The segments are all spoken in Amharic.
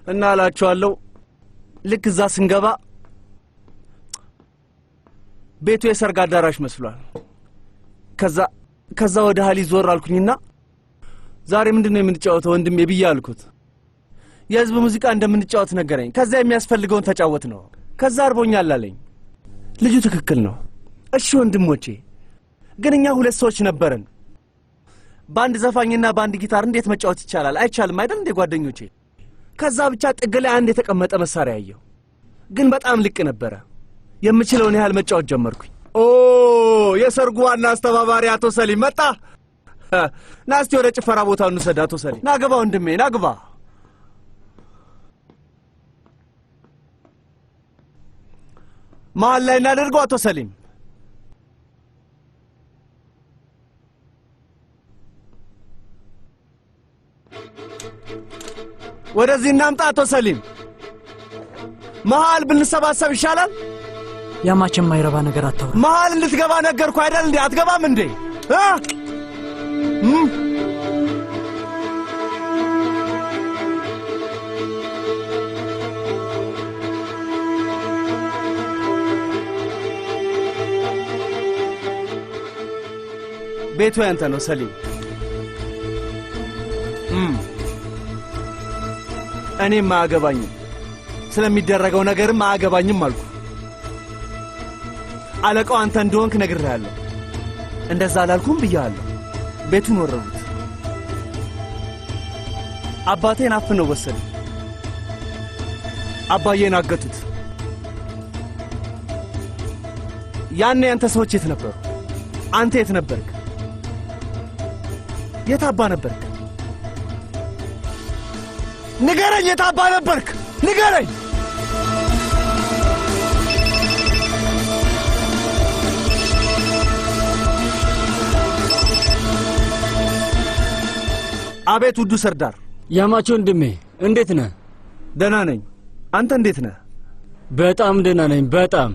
እና አላችኋለሁ ልክ እዛ ስንገባ ቤቱ የሰርግ አዳራሽ መስሏል። ከዛ ወደ ሀሊ ዞር አልኩኝና ዛሬ ምንድነው የምንጫወተው ወንድሜ ብዬ አልኩት። የህዝብ ሙዚቃ እንደምንጫወት ነገረኝ። ከዛ የሚያስፈልገውን ተጫወት ነው። ከዛ አርቦኛል አለኝ። ልጁ ትክክል ነው። እሺ ወንድሞቼ፣ ግን እኛ ሁለት ሰዎች ነበርን። ባንድ ዘፋኝና ባንድ ጊታር እንዴት መጫወት ይቻላል? አይቻልም አይደል እንዴ ጓደኞቼ? ከዛ ብቻ ጥግ ላይ አንድ የተቀመጠ መሳሪያ አየሁ። ግን በጣም ልቅ ነበረ። የምችለውን ያህል መጫወት ጀመርኩኝ። ኦ የሰርጉ ዋና አስተባባሪ አቶ ሰሊም መጣ። ናስቲ ወደ ጭፈራ ቦታው እንውሰድ። አቶ ሰሊም ናግባ ወንድሜ ናግባ። መሀል ላይ እናደርገው። አቶ ሰሊም ወደዚህ እናምጣ። አቶ ሰሊም መሀል ብንሰባሰብ ይሻላል። ያማች የማይረባ ነገር አታውራ። መሀል እንድትገባ ነገርኩ አይደል እንዴ? አትገባም እንዴ? ቤቱ ያንተ ነው ሰሊም። እኔም አያገባኝም፣ ስለሚደረገው ነገርም አያገባኝም አልኩ። አለቃው አንተ እንደሆንክ ነግሬሃለሁ። እንደዛ አላልኩም ብያለሁ። ቤቱን ወረሩት። አባቴን አፍነው ወሰዱ። አባዬን አገቱት። ያኔ አንተ ሰዎች የት ነበሩ? አንተ የት ነበርክ? የት አባ ነበርክ? ንገረኝ፣ የት አባ ነበርክ? ንገረኝ። አቤት ውዱ ሰርዳር። ያማች ወንድሜ እንዴት ነህ? ደህና ነኝ። አንተ እንዴት ነህ? በጣም ደህና ነኝ። በጣም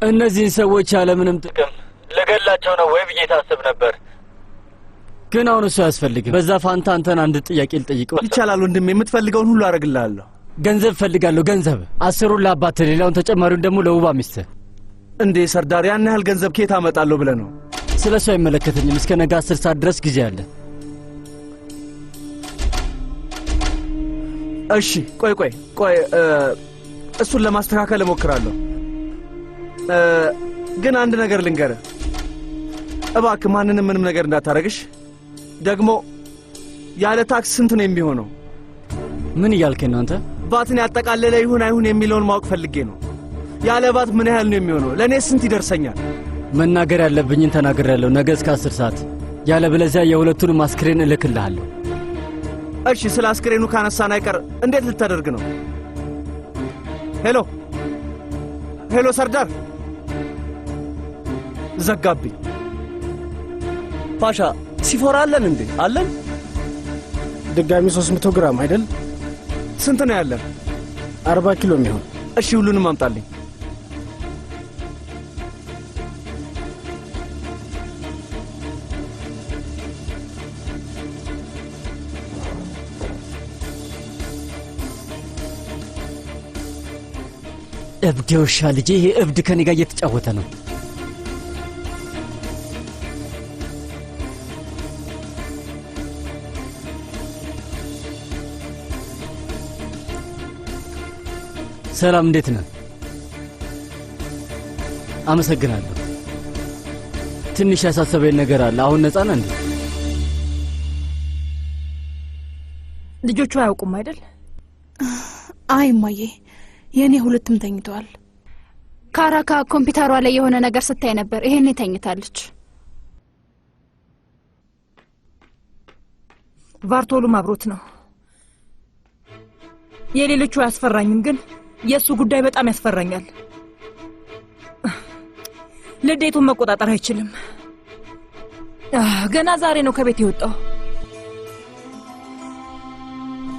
እነዚህን ሰዎች ያለምንም ጥቅም ለገላቸው ነው ወይ ብዬ ታስብ ነበር። ግን አሁን እሱ አያስፈልግም። በዛ ፋንታ አንተን አንድ ጥያቄ ልጠይቀው ይቻላል? ወንድሜ የምትፈልገውን ሁሉ አደርግልሃለሁ። ገንዘብ ፈልጋለሁ። ገንዘብ 10ሩን ለአባትህ፣ ሌላውን ተጨማሪውን ደግሞ ለውባ ሚስትህ። እንዴ ሰርዳር፣ ያን ያህል ገንዘብ ከየት አመጣለሁ ብለህ ነው? ስለ እሱ አይመለከተኝም። እስከ ነገ 10 ሰዓት ድረስ ጊዜ አለ። እሺ ቆይ እሱን ለማስተካከል እሞክራለሁ። ግን አንድ ነገር ልንገርህ እባክህ፣ ማንንም ምንም ነገር እንዳታረግሽ። ደግሞ ያለ ታክስ ስንት ነው የሚሆነው? ምን እያልከኝ ነው አንተ? ባትን ያጠቃለለ ይሁን አይሁን የሚለውን ማወቅ ፈልጌ ነው። ያለ ባት ምን ያህል ነው የሚሆነው? ለእኔ ስንት ይደርሰኛል? መናገር ያለብኝን ተናግሬያለሁ። ነገ እስከ 10 ሰዓት፣ ያለበለዚያ የሁለቱንም አስክሬን እልክልሃለሁ። እሺ፣ ስለ አስክሬኑ ካነሳን አይቀር እንዴት ልታደርግ ነው? ሄሎ ሰርዳር። ዘጋብኝ። ፓሻ ሲፎራ አለን እንዴ? አለን። ድጋሚ 300 ግራም አይደል? ስንት ነው ያለን? 40 ኪሎ የሚሆን። እሺ ሁሉንም አምጣልኝ። እብድ ውሻ ልጄ፣ ይሄ እብድ ከኔ ጋር እየተጫወተ ነው። ሰላም፣ እንዴት ነህ? አመሰግናለሁ። ትንሽ ያሳሰበኝ ነገር አለ። አሁን ነፃ ነህ እንዴ? ልጆቹ አያውቁም አይደል? አይ እማዬ፣ የኔ ሁለቱም ተኝተዋል። ካራካ ኮምፒውተሯ ላይ የሆነ ነገር ስታይ ነበር። ይሄኔ ተኝታለች። ቫርቶሉም አብሮት ነው። የሌሎቹ አያስፈራኝም፣ ግን የእሱ ጉዳይ በጣም ያስፈራኛል። ልዴቱን መቆጣጠር አይችልም። ገና ዛሬ ነው ከቤት የወጣው።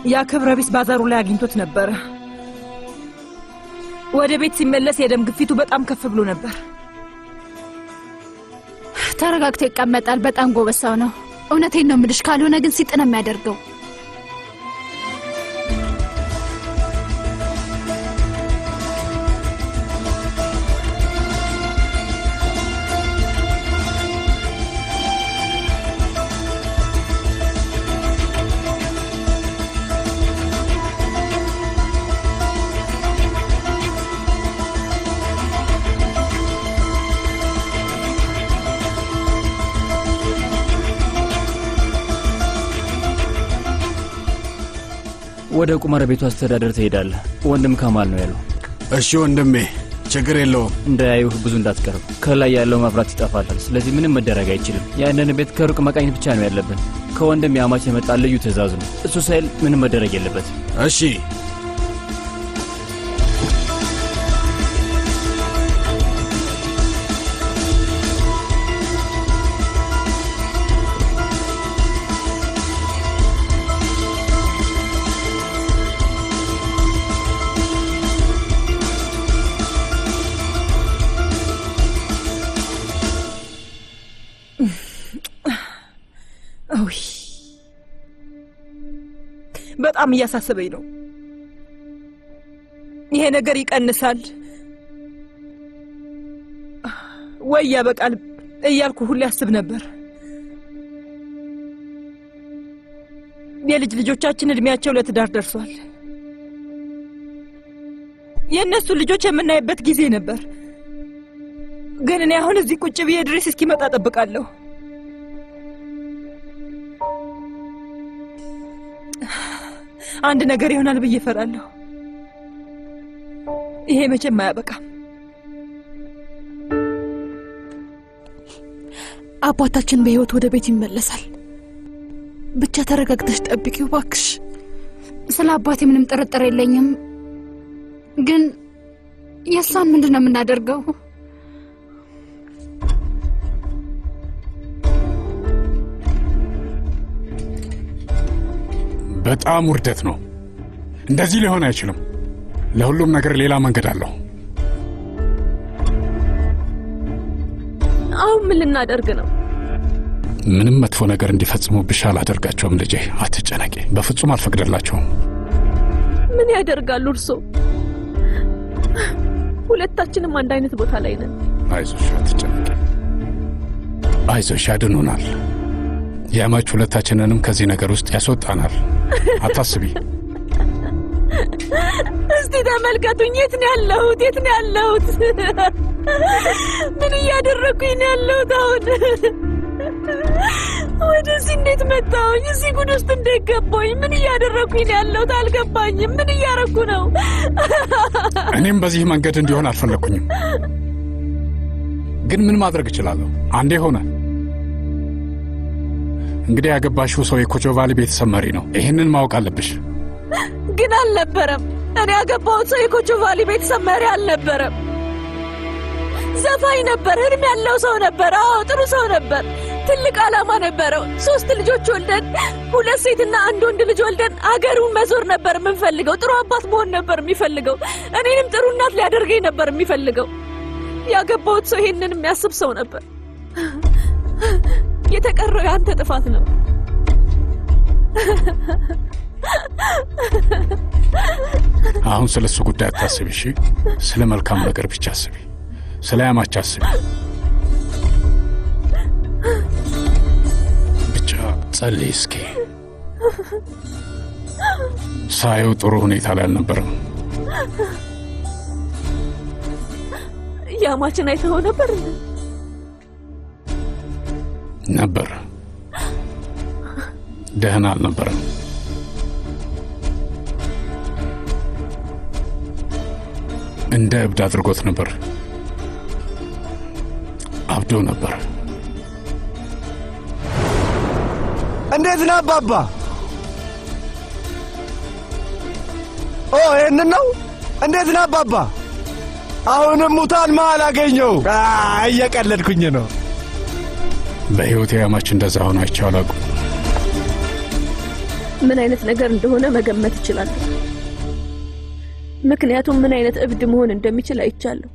ያ ክብረ ቢስ ባዛሩ ላይ አግኝቶት ነበረ። ወደ ቤት ሲመለስ የደም ግፊቱ በጣም ከፍ ብሎ ነበር። ተረጋግቶ ይቀመጣል። በጣም ጎበዝ ሰው ነው። እውነቴን ነው የምልሽ። ካልሆነ ግን ሲጥ ነው የሚያደርገው። ወደ ቁማር ቤቱ አስተዳደር ትሄዳለህ። ወንድም ከማል ነው ያለው። እሺ ወንድሜ፣ ችግር የለውም። እንዳያዩህ ብዙ እንዳትቀርብ። ከላይ ያለው መብራት ይጠፋል። ስለዚህ ምንም መደረግ አይችልም። ያንን ቤት ከሩቅ መቃኘት ብቻ ነው ያለብን። ከወንድም ያማች የመጣ ልዩ ትዕዛዝ ነው። እሱ ሳይል ምንም መደረግ የለበትም። እሺ በጣም እያሳሰበኝ ነው። ይሄ ነገር ይቀንሳል ወይ ያበቃል እያልኩ ሁሌ አስብ ነበር። የልጅ ልጆቻችን እድሜያቸው ለትዳር ደርሷል። የእነሱ ልጆች የምናይበት ጊዜ ነበር። ግን እኔ አሁን እዚህ ቁጭ ብዬ ድሬስ እስኪመጣ ጠብቃለሁ። አንድ ነገር ይሆናል ብዬ እፈራለሁ። ይሄ መቼም አያበቃም። አባታችን በህይወት ወደ ቤት ይመለሳል። ብቻ ተረጋግተሽ ጠብቂው እባክሽ። ስለ አባቴ ምንም ጥርጥር የለኝም። ግን የእሷን ምንድን ነው የምናደርገው? በጣም ውርደት ነው። እንደዚህ ሊሆን አይችልም። ለሁሉም ነገር ሌላ መንገድ አለው። አሁን ምን ልናደርግ ነው? ምንም መጥፎ ነገር እንዲፈጽሙብሽ አላደርጋቸውም ልጄ፣ አትጨነቂ። በፍጹም አልፈቅደላቸውም። ምን ያደርጋሉ እርሶ? ሁለታችንም አንድ አይነት ቦታ ላይ ነን። አይዞሽ፣ አትጨነቂ። አይዞሽ፣ ያድኑናል። ያማች ሁለታችንንም ከዚህ ነገር ውስጥ ያስወጣናል። አታስቢ። እስቲ ተመልከቱኝ። የት ነው ያለሁት? የት ነው ያለሁት? ምን እያደረኩኝ ነው ያለሁት? አሁን ወደዚህ እንዴት መጣሁኝ? እዚህ ጉድ ውስጥ እንዴት ገባሁኝ? ምን እያደረኩኝ ነው ያለሁት? አልገባኝም። ምን እያረኩ ነው? እኔም በዚህ መንገድ እንዲሆን አልፈለኩኝም። ግን ምን ማድረግ እችላለሁ? አንዴ ሆነ። እንግዲህ ያገባሽው ሰው የኮቾቫሊ ቤተሰብ መሪ ነው። ይህንን ማወቅ አለብሽ። ግን አልነበረም። እኔ ያገባሁት ሰው የኮቾቫሊ ቤተሰብ መሪ አልነበረም። ዘፋኝ ነበር። ህልም ያለው ሰው ነበር። አዎ ጥሩ ሰው ነበር። ትልቅ ዓላማ ነበረው። 3 ልጆች ወልደን 2 ሴትና 1 ወንድ ልጅ ወልደን አገሩን መዞር ነበር የምንፈልገው። ጥሩ አባት መሆን ነበር የሚፈልገው። እኔንም ጥሩ እናት ሊያደርገኝ ነበር የሚፈልገው። ያገባሁት ሰው ይሄንን የሚያስብ ሰው ነበር። የተቀረው ያንተ ጥፋት ነው። አሁን ስለሱ ጉዳይ አታስቢ እሺ? ስለ መልካም ነገር ብቻ አስቢ። ስለ ያማች አስቢ ብቻ። ጸልይ እስኪ። ሳየው ጥሩ ሁኔታ ላይ አልነበረም። ያማችን አይተኸው ነበር? ነበር። ደህና አልነበረም። እንደ እብድ አድርጎት ነበር። አብዶ ነበር። እንዴት ነህ አባባ? ይህንን ነው? እንዴት ነህ አባባ? አሁንም ሙታን መሃል አገኘው። እየቀለድኩኝ ነው። በሕይወቴ ያማች እንደዛ ሆኖ አይቼው አላውቅም። ምን አይነት ነገር እንደሆነ መገመት እችላለሁ። ምክንያቱም ምን አይነት እብድ መሆን እንደሚችል አይቻለሁ።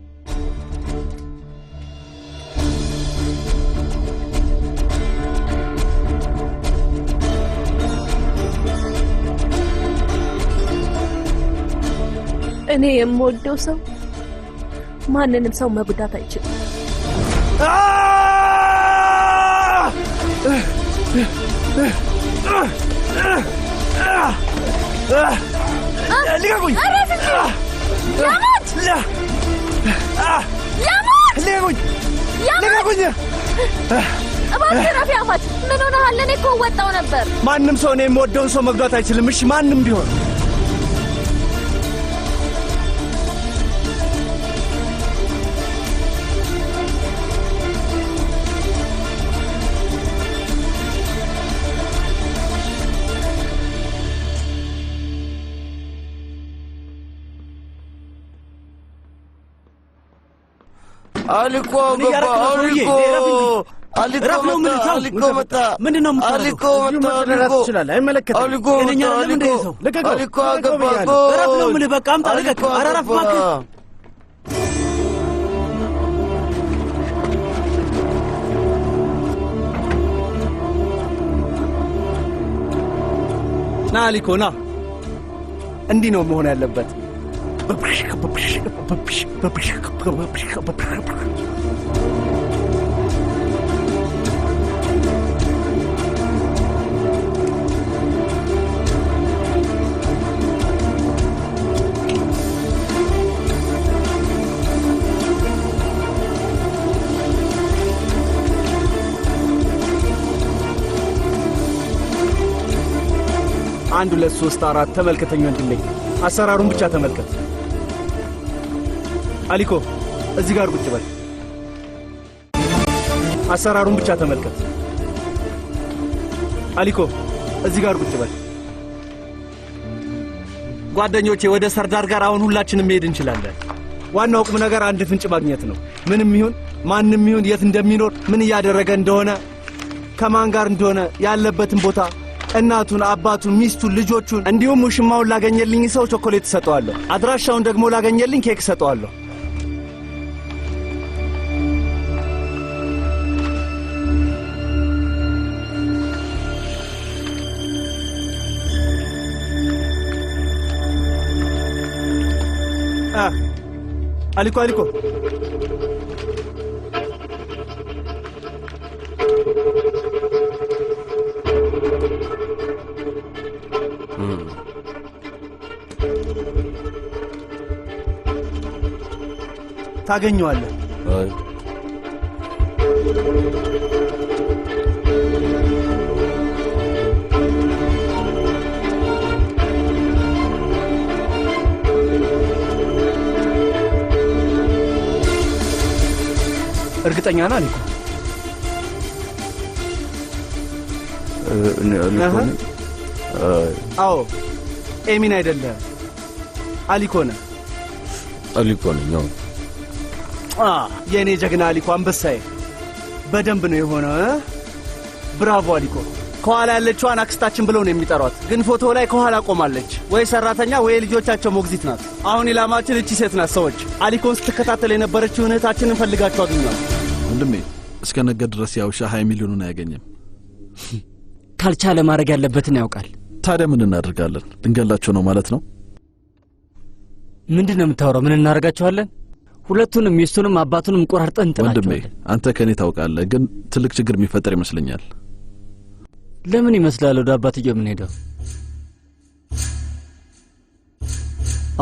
እኔ የምወደው ሰው ማንንም ሰው መጉዳት አይችልም። ልቀቁኝ! ልቀቁኝ! እባክህ ረፊ አማች፣ ምን ሆነሃል? እኔ እኮ ወጣው ነበር። ማንም ሰው እኔ የምወደውን ሰው መጉዳት አይችልም። እሺ ማንም ቢሆን አሊኮ ገባ አሊኮ መጣ ምንድነው አሊኮ መጣ ይችላል አይመለከትም አሊኮ አሊኮ ገባ እረፍ ነው ምን በቃ አምጣ ለቀቅ አራራፍ እባክህ ና አሊኮ ና እንዲህ ነው መሆን ያለበት አንድ ሁለት ሶስት አራት ተመልከተኝ ወንድልኝ አሰራሩን ብቻ ተመልከት አሊኮ እዚህ ጋር ቁጭ በል አሰራሩን ብቻ ተመልከት አሊኮ እዚህ ጋር ቁጭ በል ጓደኞቼ ወደ ሰርዳር ጋር አሁን ሁላችንም መሄድ እንችላለን ዋናው ቁም ነገር አንድ ፍንጭ ማግኘት ነው ምንም ይሁን ማንንም ይሁን የት እንደሚኖር ምን ያደረገ እንደሆነ ከማን ጋር እንደሆነ ያለበትን ቦታ እናቱን አባቱን ሚስቱን ልጆቹን እንዲሁም ሙሽማውን ላገኘልኝ ሰው ቾኮሌት ሰጠዋለሁ አድራሻውን ደግሞ ላገኘልኝ ኬክ ሰጠዋለሁ አሊኮ ታገኘዋለህ አይ እርግጠኛ ነህ አሊኮ አዎ ኤሚን አይደለም አሊኮ ነህ አሊኮ ነኝ የኔ ጀግና አሊኮ አንበሳዬ በደንብ ነው የሆነው ብራቮ አሊኮ ከኋላ ያለችዋን አክስታችን ብለው ነው የሚጠሯት ግን ፎቶ ላይ ከኋላ ቆማለች ወይ ሰራተኛ ወይ ልጆቻቸው ሞግዚት ናት አሁን ኢላማችን እቺ ሴት ናት ሰዎች አሊኮን ስትከታተል የነበረችው እህታችንን ፈልጋችሁ አግኛት ወንድሜ እስከ ነገ ድረስ ያው 20 ሚሊዮንን አያገኝም ካልቻለ ማድረግ ያለበትን ያውቃል ታዲያ ምን እናደርጋለን ድንገላቸው ነው ማለት ነው ምንድነው የምታወራው ምን እናደርጋቸዋለን ሁለቱንም ሚስቱንም አባቱንም ቆራርጠን እንጥላቸዋለን ወንድሜ አንተ ከኔ ታውቃለህ ግን ትልቅ ችግር የሚፈጠር ይመስለኛል ለምን ይመስላል ወደ አባትየው ምን ሄደው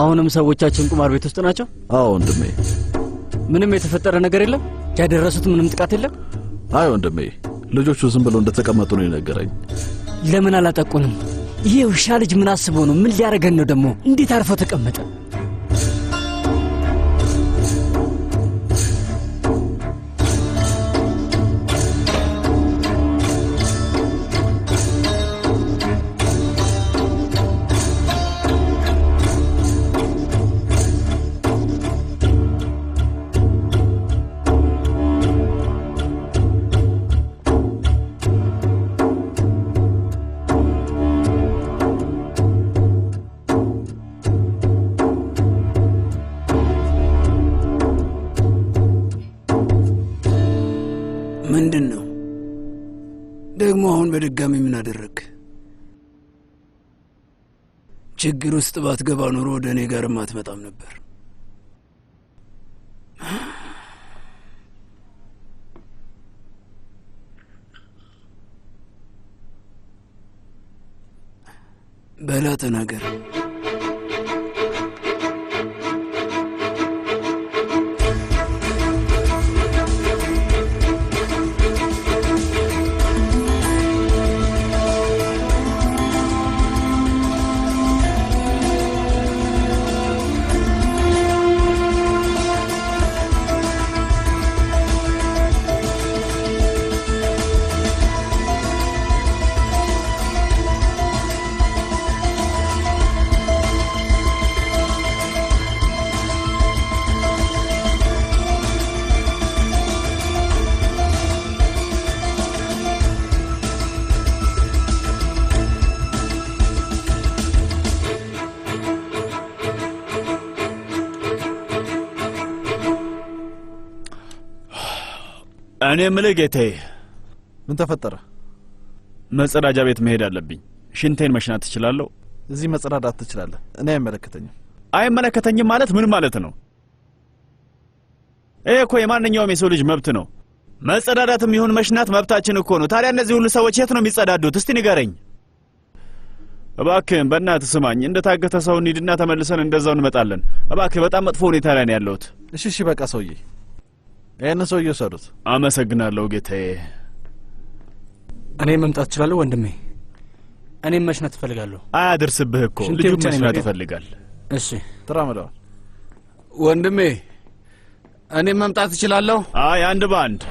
አሁንም ሰዎቻችን ቁማር ቤት ውስጥ ናቸው አዎ ወንድሜ ምንም የተፈጠረ ነገር የለም ያደረሱት ምንም ጥቃት የለም አይ ወንድሜ ልጆቹ ዝም ብለው እንደተቀመጡ ነው የነገረኝ ለምን አላጠቁንም ይሄ ውሻ ልጅ ምን አስቦ ነው ምን ሊያረገን ነው ደግሞ እንዴት አርፎ ተቀመጠ ምንድነው ደግሞ አሁን በድጋሚ ምን አደረክ ችግር ውስጥ ባትገባ ኖሮ ወደ እኔ ጋርም አትመጣም ነበር በላ ተናገር እኔ የምልህ ጌታዬ፣ ምን ተፈጠረ? መጸዳጃ ቤት መሄድ አለብኝ። ሽንቴን መሽናት እችላለሁ? እዚህ መጸዳዳት ትችላለህ። እኔ አይመለከተኝም። አይመለከተኝም ማለት ምን ማለት ነው? ይሄ እኮ የማንኛውም የሰው ልጅ መብት ነው። መጸዳዳትም ይሁን መሽናት መብታችን እኮ ነው። ታዲያ እነዚህ ሁሉ ሰዎች የት ነው የሚጸዳዱት? እስቲ ንገረኝ እባክህን። በእናትህ ስማኝ። እንደታገተ ሰው እንሂድና ተመልሰን እንደዛው እንመጣለን። እባክህ፣ በጣም መጥፎ ሁኔታ ላይ ነው ያለሁት። እሺ፣ በቃ ሰውዬ፣ ይህን ሰውዬ ወሰዱት። አመሰግናለሁ ጌታዬ። እኔ መምጣት እችላለሁ ወንድሜ? እኔም መሽናት እፈልጋለሁ። አያደርስብህ እኮ ልጁ መሽናት ይፈልጋል። እሺ ተራመደው ወንድሜ። እኔም መምጣት እችላለሁ? አይ አንድ ባንድ።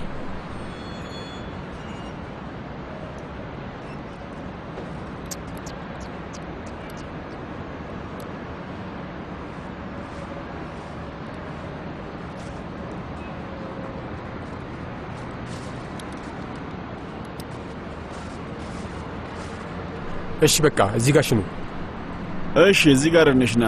እሺ በቃ እዚህ ጋር ሽኑ። እሺ እዚህ ጋር እንሽና።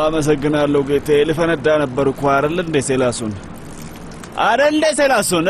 አመሰግናለሁ ጌታዬ። ልፈነዳ ነበር እኮ አይደል እንዴ ሴላሱን? አይደል እንዴ ሴላሱን?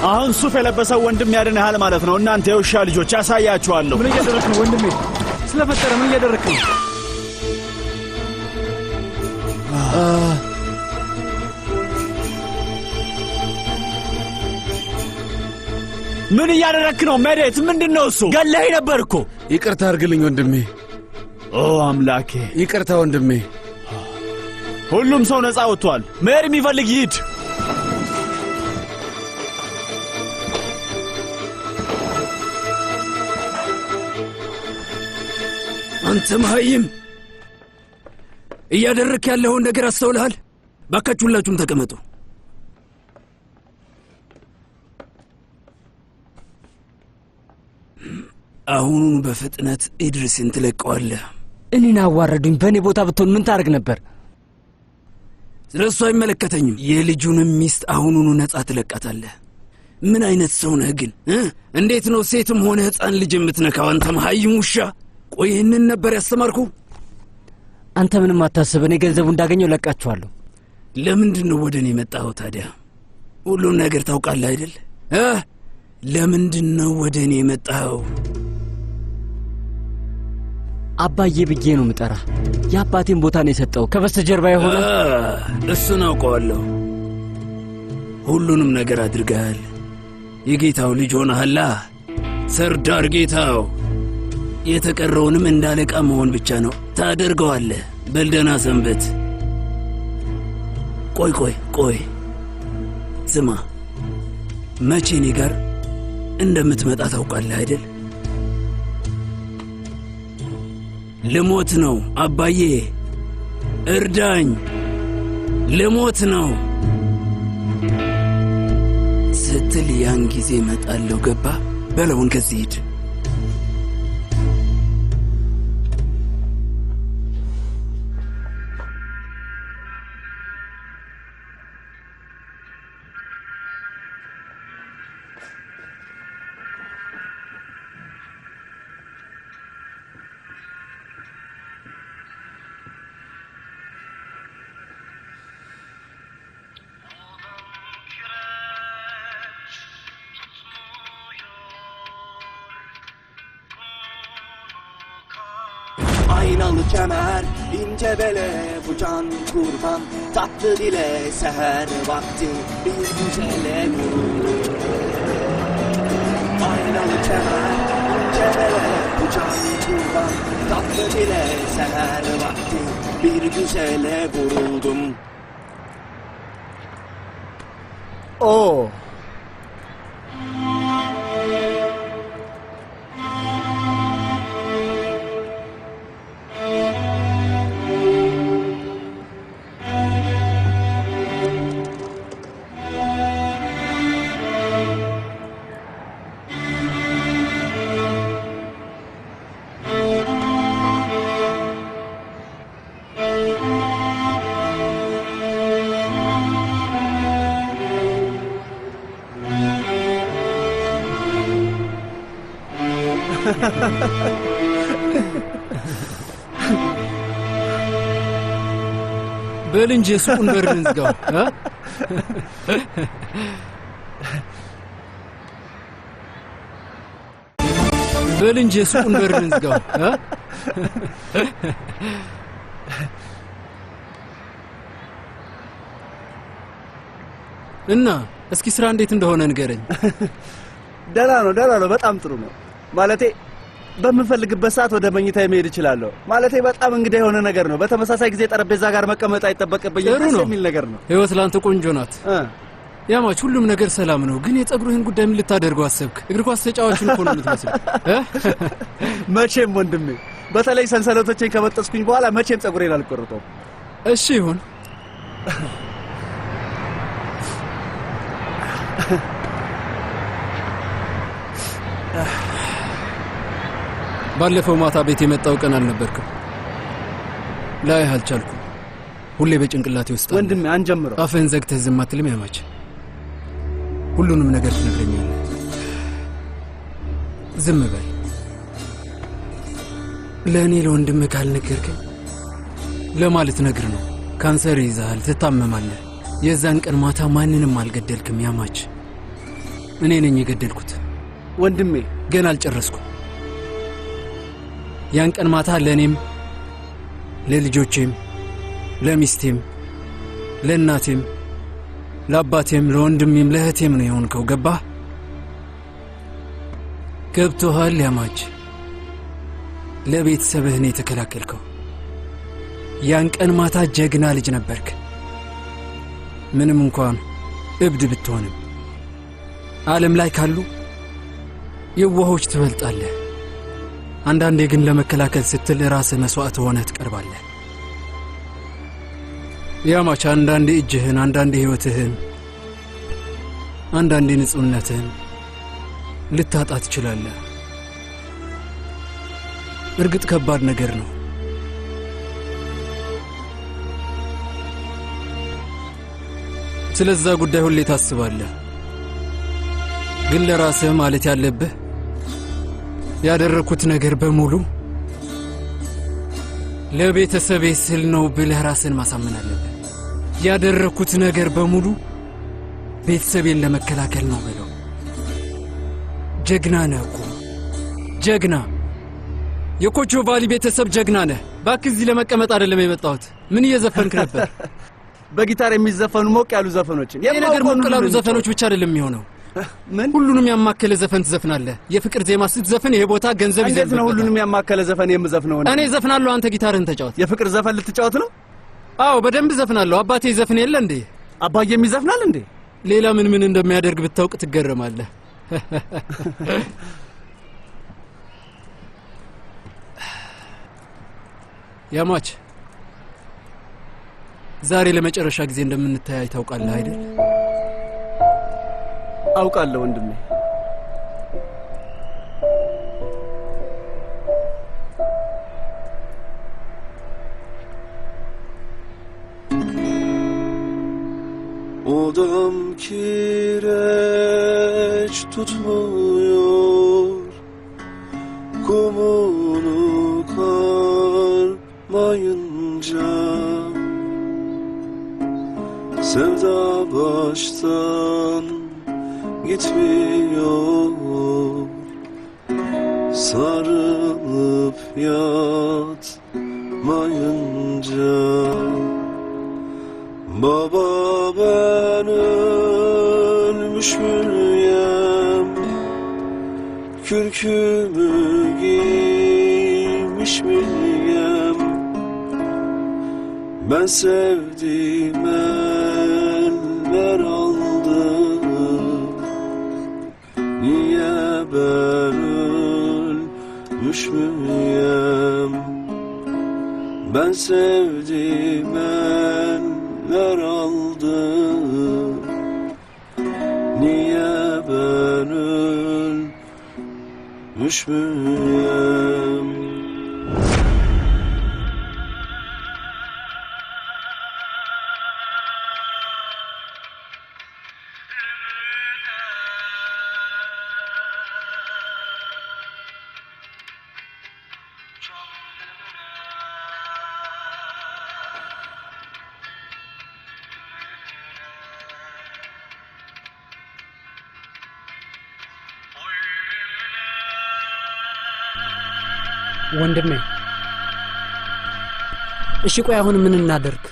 አሁን ሱፍ የለበሰው ወንድም ያድንሃል ማለት ነው። እናንተ የውሻ ልጆች ያሳያችኋለሁ። ምን እያደረክ ነው ወንድሜ? ስለፈጠረ ምን እያደረክ ነው? ምን እያደረክ ነው? መሬት ምንድነው እሱ? ገለኸኝ ነበር እኮ። ይቅርታ አድርግልኝ ወንድሜ። ኦ አምላኬ፣ ይቅርታ ወንድሜ። ሁሉም ሰው ነፃ ወጥቷል። መሄድ የሚፈልግ ይሂድ። አንተ መሃይም፣ እያደረክ ያለውን ነገር አስተውልሃል? ባካችሁ ሁላችሁም ተቀመጡ። አሁኑኑ በፍጥነት ኢድሪስን ትለቀዋለህ። እኔን አዋረዱኝ። በእኔ ቦታ ብትሆን ምን ታደርግ ነበር? ስለሱ አይመለከተኝም። የልጁንም ሚስት አሁኑኑ ነጻ ትለቃታለህ። ምን አይነት ሰው ነህ ግን? እንዴት ነው ሴትም ሆነ ሕፃን ልጅ የምትነካው? አንተ መሃይም ውሻ! ቆይ ይህንን ነበር ያስተማርኩ? አንተ ምንም አታስብ። እኔ ገንዘቡ እንዳገኘው ለቃችኋለሁ። ለምንድን ነው ወደ እኔ የመጣኸው ታዲያ? ሁሉን ነገር ታውቃለህ አይደል? ለምንድን ነው ወደ እኔ የመጣኸው? አባዬ ብዬ ነው ምጠራ። የአባቴን ቦታ ነው የሰጠው። ከበስተጀርባ የሆነ እሱን አውቀዋለሁ። ሁሉንም ነገር አድርገሃል። የጌታው ልጅ ሆነሃላ። ሰርዳር ጌታው። የተቀረውንም እንዳለቃ መሆን ብቻ ነው። ታደርገዋለህ። በልደና ሰንበት። ቆይ ስማ፣ መቼ እኔ ጋር እንደምትመጣ ታውቃለህ አይደል? ልሞት ነው አባዬ፣ እርዳኝ፣ ልሞት ነው ስትል ያን ጊዜ እመጣለሁ። ገባ? በለውን ከዚህ ሂድ። Aynalı kemer, ince bele, bu can kurban, tatlı dile, seher vakti, bir güzele vuruldu. Aynalı kemer, ince bele, bu bu can kurban tatlı dile seher vakti bir güzele vuruldum. Oo. በል እንጂ ሱቁን በር እንዝጋው። በል እንጂ ሱቁን በር እንዝጋው። እና እስኪ ስራ እንዴት እንደሆነ ንገረኝ። ደህና ነው፣ በጣም ጥሩ ነው። ማለቴ በምፈልግበት ሰዓት ወደ መኝታ መሄድ እችላለሁ። ማለቴ በጣም እንግዳ የሆነ ነገር ነው። በተመሳሳይ ጊዜ ጠረጴዛ ጋር መቀመጥ አይጠበቅብኝም። ደስ የሚል ነገር ነው። ህይወት ላንተ ቆንጆ ናት። ያማች ሁሉም ነገር ሰላም ነው። ግን የጸጉርህን ጉዳይ ምን ልታደርገው አሰብክ? እግር ኳስ ተጫዋቹን እኮ ነው የምትመስለው። መቼም ወንድሜ፣ በተለይ ሰንሰለቶቼን ከበጠስኩኝ በኋላ መቼም ጸጉሬን አልቆርጠውም። እሺ ይሁን። ባለፈው ማታ ቤት የመጣው ቀን አልነበርክም። ላይህ አልቻልኩም። ሁሌ በጭንቅላቴ ውስጥ ወንድሜ አንጀምረው። አፍህን ዘግተህ ዝም አትልም ያማች? ሁሉንም ነገር ትነግረኛለህ። ዝም በል። ለእኔ ለወንድምህ ካልነገርከኝ ለማለት ነግር ነው። ካንሰር ይዘሃል፣ ትታመማለህ። የዛን ቀን ማታ ማንንም አልገደልክም ያማች። እኔ ነኝ የገደልኩት። ወንድሜ ገና አልጨረስኩም። ያን ቀን ማታ ለእኔም ለልጆቼም ለሚስቴም ለእናቴም ለአባቴም ለወንድሜም ለእህቴም ነው የሆንከው። ገባህ? ገብቶሃል ያማች? ለቤተሰብህ ነው የተከላከልከው። ያን ቀን ማታ ጀግና ልጅ ነበርክ። ምንም እንኳን እብድ ብትሆንም ዓለም ላይ ካሉ የዋሆች ትበልጣለህ። አንዳንዴ ግን ለመከላከል ስትል ራስህ መስዋዕት ሆነህ ትቀርባለህ። ያማች አንዳንዴ እጅህን፣ አንዳንዴ ሕይወትህን፣ አንዳንዴ ንጹህነትህን ልታጣ ትችላለህ። እርግጥ ከባድ ነገር ነው። ስለዛ ጉዳይ ሁሌ ታስባለህ። ግን ለራስህ ማለት ያለብህ ያደረኩት ነገር በሙሉ ለቤተሰቤ ስል ነው ብለህ ራስን ማሳመን አለብህ። ያደረኩት ነገር በሙሉ ቤተሰቤን ለመከላከል ነው ብለው። ጀግና ነህ እኮ ጀግና። የኮቾ ቫሊ ቤተሰብ ጀግና ነህ። እባክህ እዚህ ለመቀመጥ አይደለም የመጣሁት። ምን እየዘፈንክ ነበር? በጊታር የሚዘፈኑ ሞቅ ያሉ ዘፈኖችን። ይሄ ነገር ሞቅ ያሉ ዘፈኖች ብቻ አይደለም የሚሆነው። ምን ሁሉንም ያማከለ ዘፈን ትዘፍናለህ? የፍቅር ዜማ ስትዘፍን ይሄ ቦታ ገንዘብ ይዘፍናል። እንዴት ነው ሁሉንም ያማከለ ዘፈን የምዘፍነው? እኔ ዘፍናለሁ፣ አንተ ጊታርህን ተጫወት። የፍቅር ዘፈን ልትጫወት ነው? አዎ በደንብ ዘፍናለሁ። አባቴ ይዘፍን የለ እንዴ? አባዬም ይዘፍናል እንዴ? ሌላ ምን እንደሚያደርግ ብታውቅ ትገረማለህ። ያማች ዛሬ ለመጨረሻ ጊዜ እንደምንተያይ ታውቃለህ አይደል? አውቃለሁ ወንድሜ። Odam kireç tutmuyor, kumunu karmayınca sevda baştan gitmiyor, sarılıp yatmayınca. Baba ben ölmüş müyem, kürkümü giy miyim? Ben sevdiğim eller aldı. Niye ben ölmüş müyüm? Ben sevdiğim eller aldı. Niye ben ölmüş müyüm? ወንድሜ እሺ ቆይ አሁን ምን እናደርግ?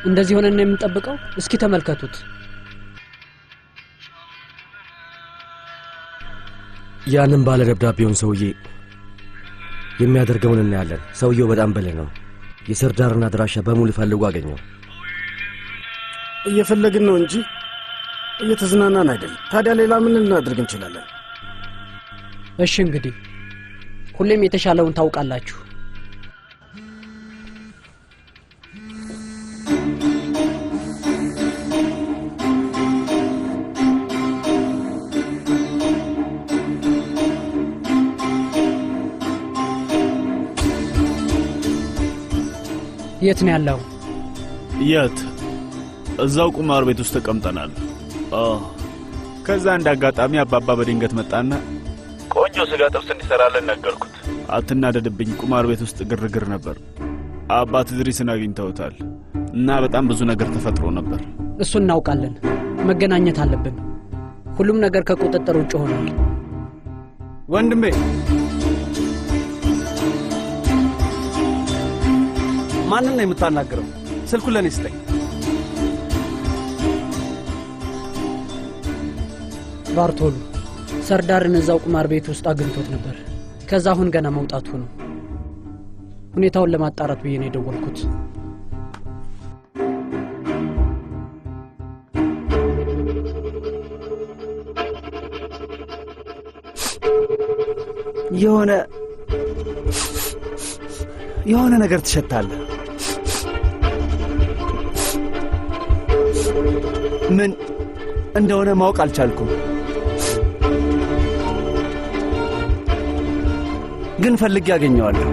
እንደዚህ ሆነን ነው የምንጠብቀው? እስኪ ተመልከቱት። ያንን ባለ ደብዳቤውን ሰውዬ የሚያደርገውን እናያለን። ሰውየው በጣም በልህ ነው። የሰርዳርን አድራሻ በሙሉ ፈልጎ አገኘው። እየፈለግን ነው እንጂ እየተዝናናን አይደለም። ታዲያ ሌላ ምን እናደርግ እንችላለን? እሺ እንግዲህ ሁሌም የተሻለውን ታውቃላችሁ። የት ነው ያለው? የት? እዛው ቁማር ቤት ውስጥ ተቀምጠናል። ከዛ እንዳጋጣሚ አባባ በድንገት መጣና ቆንጆ ስጋ ጥብስ እንዲሰራለን ነገርኩት። አትናደድብኝ፣ ቁማር ቤት ውስጥ ግርግር ነበር። አባት ድሪስን አግኝተውታል እና በጣም ብዙ ነገር ተፈጥሮ ነበር። እሱ እናውቃለን። መገናኘት አለብን። ሁሉም ነገር ከቁጥጥር ውጭ ሆኗል። ወንድሜ ማንን ነው የምታናገረው? ስልኩን ለኔ ስጠኝ። ባርቶሉ ሰርዳርን እዛው ቁማር ቤት ውስጥ አግኝቶት ነበር። ከዛ አሁን ገና መውጣቱ ነው። ሁኔታውን ለማጣራት ብዬ ነው የደወልኩት። የሆነ ነገር ትሸታለህ። ምን እንደሆነ ማወቅ አልቻልኩም፣ ግን ፈልጌ ያገኘዋለሁ።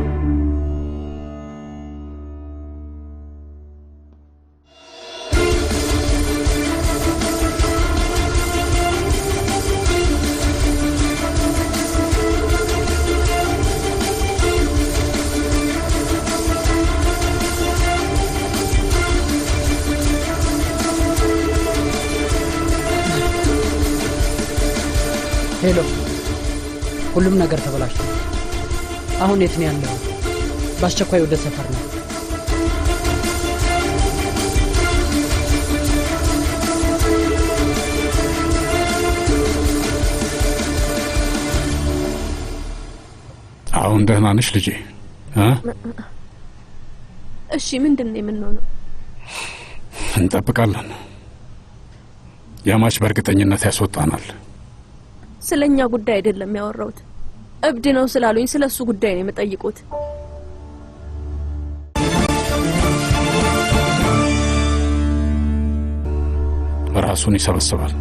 ሄሎ፣ ሁሉም ነገር ተበላሽቷል። አሁን የት ነው ያለው? በአስቸኳይ ወደ ሰፈር ነው። አሁን ደህና ነሽ ልጄ? እሺ፣ ምንድን ነው የምንሆነው? እንጠብቃለን። ያማች በእርግጠኝነት ያስወጣናል። ስለኛ ጉዳይ አይደለም ያወራሁት። እብድ ነው ስላሉኝ ስለሱ ጉዳይ ነው የምጠይቁት። ራሱን ይሰበስባል፣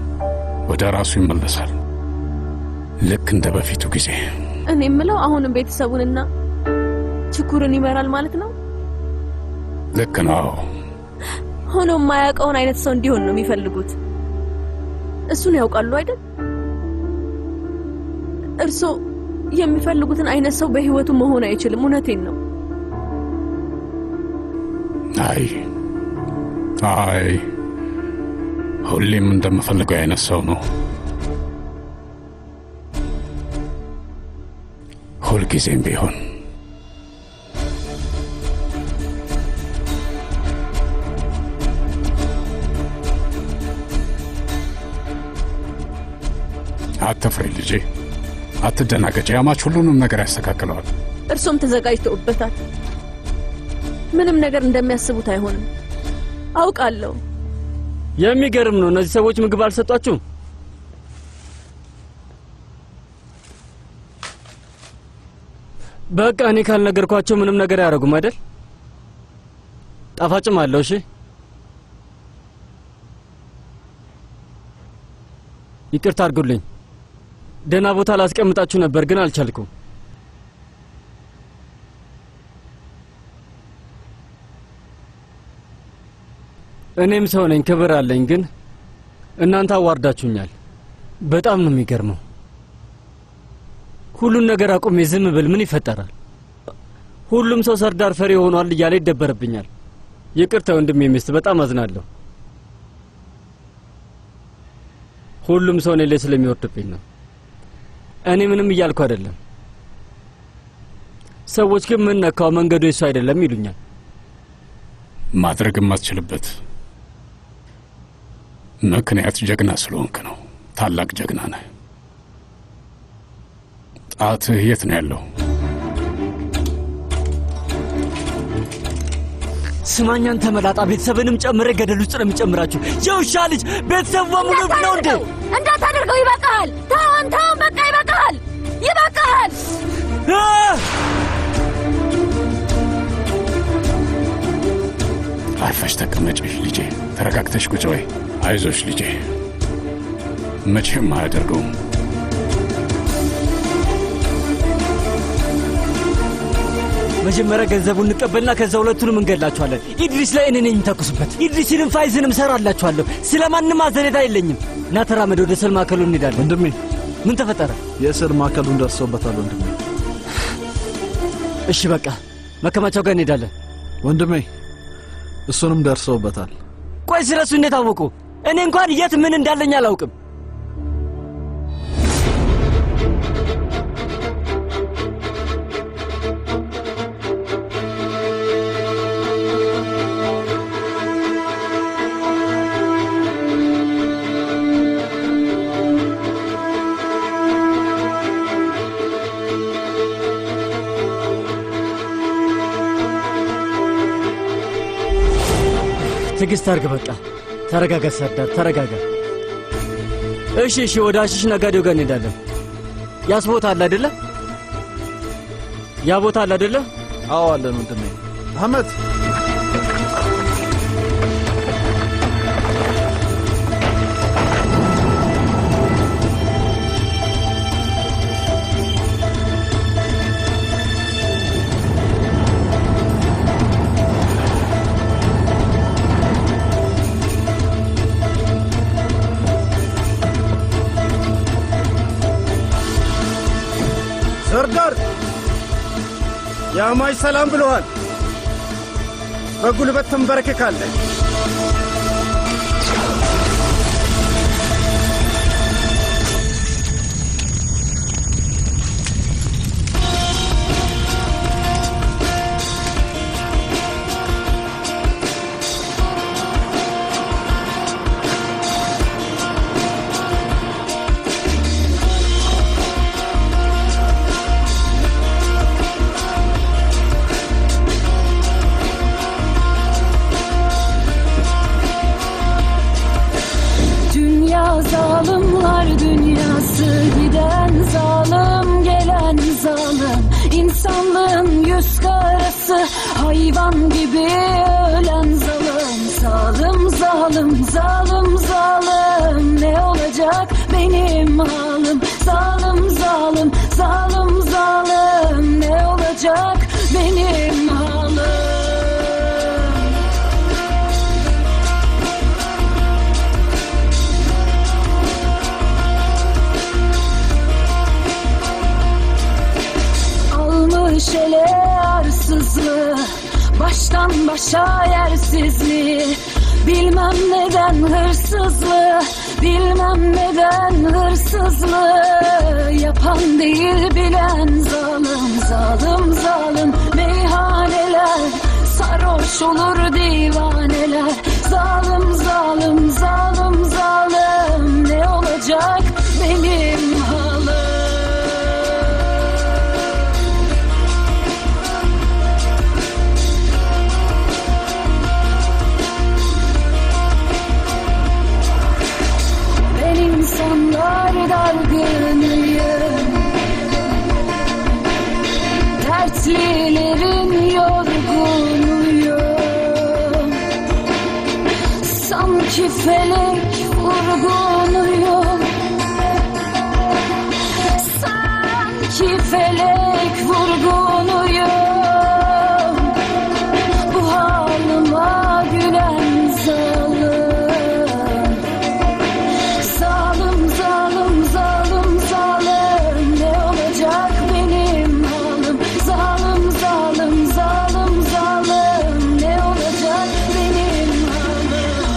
ወደ ራሱ ይመለሳል፣ ልክ እንደ በፊቱ ጊዜ። እኔ የምለው አሁንም ቤተሰቡንና ችኩርን ይመራል ማለት ነው? ልክ ነው። ሆኖ የማያውቀውን አይነት ሰው እንዲሆን ነው የሚፈልጉት። እሱን ያውቃሉ አይደል? እርሶ የሚፈልጉትን አይነት ሰው በህይወቱ መሆን አይችልም። እውነቴን ነው። አይ ሁሌም እንደምፈልገው አይነት ሰው ነው። ሁልጊዜም ቢሆን አትፍሪ ልጄ። አትደናገጭ። ያማች ሁሉንም ነገር ያስተካክለዋል። እርሶም ተዘጋጅተውበታል። ምንም ነገር እንደሚያስቡት አይሆንም አውቃለሁ። የሚገርም ነው። እነዚህ ሰዎች ምግብ አልሰጧችሁም? በቃ እኔ ካልነገርኳቸው ምንም ነገር አያደርጉም አይደል? ጣፋጭም አለው። እሺ ይቅርታ አድርጉልኝ። ደህና ቦታ ላስቀምጣችሁ ነበር ግን አልቻልኩም። እኔም ሰው ነኝ፣ ክብር አለኝ። ግን እናንተ አዋርዳችሁኛል። በጣም ነው የሚገርመው። ሁሉን ነገር አቁሜ ዝም ብል ምን ይፈጠራል? ሁሉም ሰው ሰርዳር ፈሪ ሆኗል እያለ ይደበርብኛል። ይቅርታ ወንድሜ ሚስት፣ በጣም አዝናለሁ። ሁሉም ሰው እኔ ላይ ስለሚወርድብኝ ነው። እኔ ምንም እያልኩ አይደለም። ሰዎች ግን ምን ነካው መንገዱ የሱ አይደለም ይሉኛል። ማድረግ የማትችልበት ምክንያት ጀግና ስለሆንክ ነው። ታላቅ ጀግና ነህ። ጣትህ የት ነው ያለው? ስማኛን ተመላጣ ቤተሰብንም ጨምሬ ገደል ውስጥ ነው የሚጨምራችሁ። የውሻ ልጅ ቤተሰብ በሙሉ ነው እንዴ? እንዳታደርገው። ይበቃል። ተውን፣ በቃ ይበቃል፣ ይበቃል። አርፈሽ ተቀመጭ ልጄ። ተረጋግተሽ ቁጭ በይ። አይዞሽ ልጄ፣ መቼም አያደርገውም። መጀመሪያ ገንዘቡን እንቀበልና ከዛ ሁለቱንም እንገላችኋለን። ኢድሪስ ላይ እኔ ነኝ የምተኩስበት። ኢድሪስንም ፋይዝንም ሰራላችኋለሁ። ስለማንም አዘኔታ የለኝም። ና ተራመድ፣ ወደ እስር ማዕከሉ እንሄዳለን። ወንድሜ ምን ተፈጠረ? የእስር ማዕከሉን ደርሰውበታል ወንድሜ። እሺ በቃ መከማቻው ጋር እንሄዳለን። ወንድሜ እሱንም ደርሰውበታል። ቆይ ስለሱ እንዴት አወቁ? እኔ እንኳን የት ምን እንዳለኝ አላውቅም። ትዕግስት አድርግ። በቃ ተረጋጋ ሰርዳር፣ ተረጋጋ። እሺ ወደ አሽሽ ነጋዴው ጋር እንሄዳለን። ያስ ቦታ አለ አይደለ? ያ ቦታ አለ አይደለ? አዎ አለን ወንድሜ አህመድ። ሰርዳር ያማች ሰላም ብለዋል። በጉልበት ተንበረከካለህ። Zalimlar dünyası, giden zalim gelen zalim. İnsanlığın yüz karası, hayvan gibi ölen zalim. Zalim zalim zalim zalim, ne olacak benim halim? Zalim zalim zalim zalim, ne olacak benim halim? Şele arsızlığı, baştan başa yersizliği. Bilmem neden hırsızlığı, bilmem neden hırsızlığı. Yapan değil bilen zalim, zalim zalim. Meyhaneler, sarhoş olur divaneler. Zalim zalim zalim zalim, ne olacak benim halim? Sanki felek vurgunuyor, sanki felek vurgunuyor. Bu halıma gülen zalim, zalim, zalim, zalim, zalim. Ne olacak benim halim? Zalim, zalim, zalim, zalim. Ne olacak benim halim?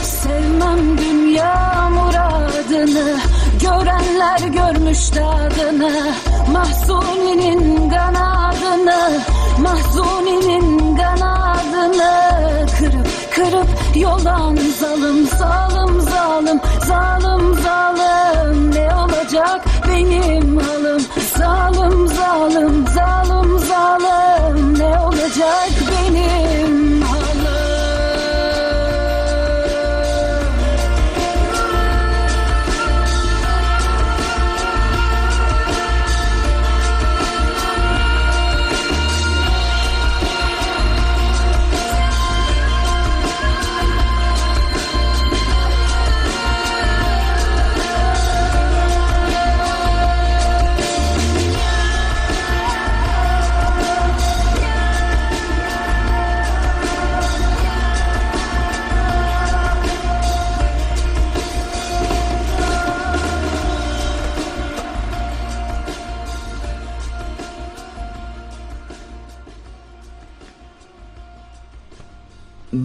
Sevmem dünya muradını, görenler görmüş tadını. Mahzuninin kanadını, Mahzuninin kanadını kırıp kırıp yoldan zalim, zalim, zalim, zalim, zalim. Ne olacak benim halim? Zalim, zalim, zalim, zalim. Ne olacak benim halim?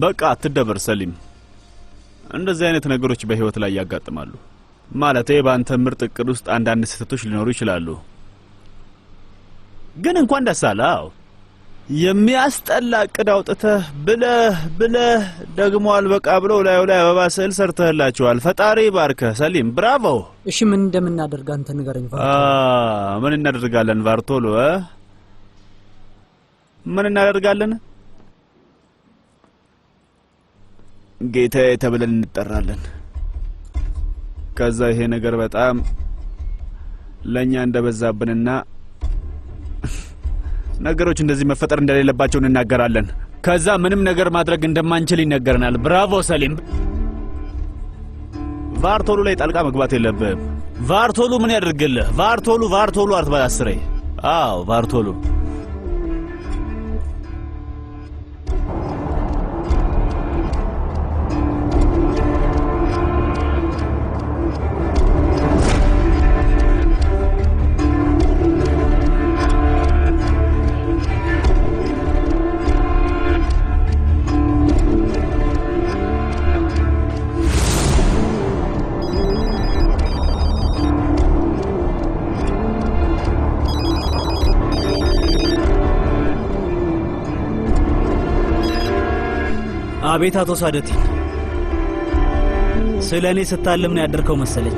በቃ አትደበር ሰሊም። እንደዚህ አይነት ነገሮች በህይወት ላይ ያጋጥማሉ። ማለቴ ባንተ ምርጥ እቅድ ውስጥ አንዳንድ ስህተቶች ሊኖሩ ይችላሉ። ግን እንኳን ደስ አለህ። የሚያስጠላ እቅድ አውጥተህ ብለህ ደግሞ አልበቃ ብሎ ላዩ ላይ አበባ ስዕል ሰርተህላቸዋል። ፈጣሪ ባርከህ ሰሊም፣ ብራቮ። እሺ ምን እንደምናደርግ አንተ ንገረኝ። ምን እናደርጋለን ቫርቶሎ? ምን እናደርጋለን? ጌታዬ ተብለን እንጠራለን። ከዛ ይሄ ነገር በጣም ለኛ እንደበዛብንና ነገሮች እንደዚህ መፈጠር እንደሌለባቸው እንናገራለን። ከዛ ምንም ነገር ማድረግ እንደማንችል ይነገረናል። ብራቮ ሰሊም። ቫርቶሉ ላይ ጣልቃ መግባት የለብህም። ቫርቶሉ ምን ያደርግልህ? ቫርቶሉ አትባስሬ። አዎ ቫርቶሉ አቤት አቶ ሳደቲ፣ ስለ እኔ ስታልም ነው ያደርከው መሰለኝ።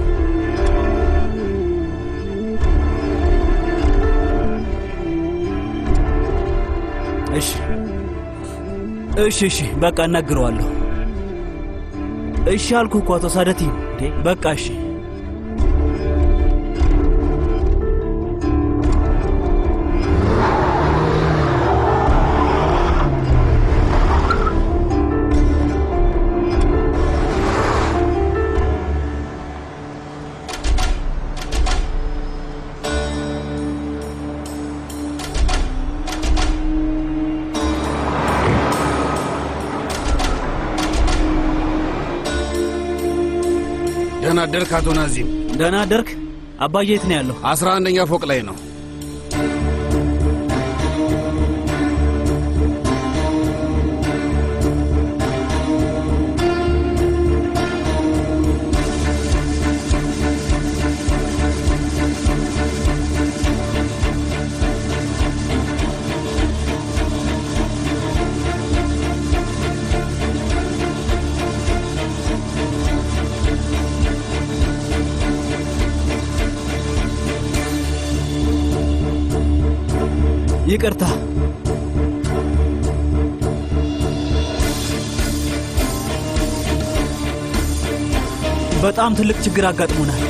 እሺ በቃ እናግረዋለሁ። እሺ አልኩህ እኮ አቶ ሳደቲ። በቃ እሺ። ደህና አደርክ አቶ ናዚም? ደህና አደርክ? አባዬ የት ነው ያለው? 11ኛ ፎቅ ላይ ነው። ይቅርታ። በጣም ትልቅ ችግር አጋጥሞናል።